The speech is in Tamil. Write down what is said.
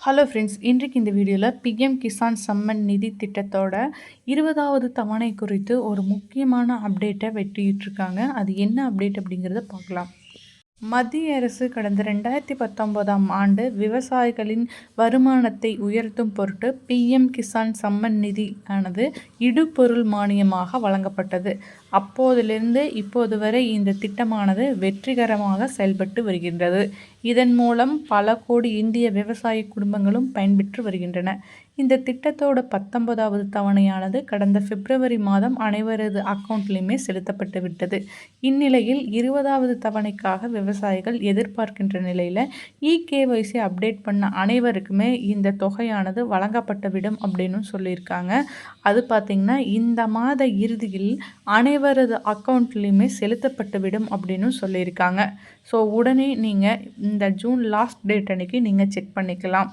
ஹலோ ஃப்ரெண்ட்ஸ், இன்றைக்கு இந்த வீடியோவில் பிஎம் கிசான் சம்மன் நிதி திட்டத்தோட 20வது தவணை குறித்து ஒரு முக்கியமான அப்டேட்டை வெட்டிட்டுருக்காங்க. அது என்ன அப்டேட் அப்படிங்கிறத பார்க்கலாம். மத்திய அரசு கடந்த 2019ஆம் ஆண்டு விவசாயிகளின் வருமானத்தை உயர்த்தும் பொருட்டு பிஎம் கிசான் சம்மன் நிதி ஆனது இடுபொருள் மானியமாக வழங்கப்பட்டது. அப்போதிலிருந்து இப்போது வரை இந்த திட்டமானது வெற்றிகரமாக செயல்பட்டு வருகின்றது. இதன் மூலம் பல கோடி இந்திய விவசாய குடும்பங்களும் பயன்பெற்று வருகின்றன. இந்த திட்டத்தோட 19வது தவணையானது கடந்த பிப்ரவரி மாதம் அனைவரது அக்கௌண்ட்லையுமே செலுத்தப்பட்டு விட்டது. இந்நிலையில் 20வது தவணைக்காக விவசாயிகள் எதிர்பார்க்கின்ற நிலையில் இகேஒய்சி அப்டேட் பண்ண அனைவருக்குமே இந்த தொகையானது வழங்கப்பட்டுவிடும் அப்படின்னு சொல்லியிருக்காங்க. அது பார்த்திங்கன்னா இந்த மாத இறுதியில் அனைவரது அக்கௌண்ட்லேயுமே செலுத்தப்பட்டுவிடும் அப்படின்னு சொல்லியிருக்காங்க. ஸோ உடனே நீங்கள் இந்த ஜூன் லாஸ்ட் டேட் அன்னைக்கு நீங்கள் செக் பண்ணிக்கலாம்.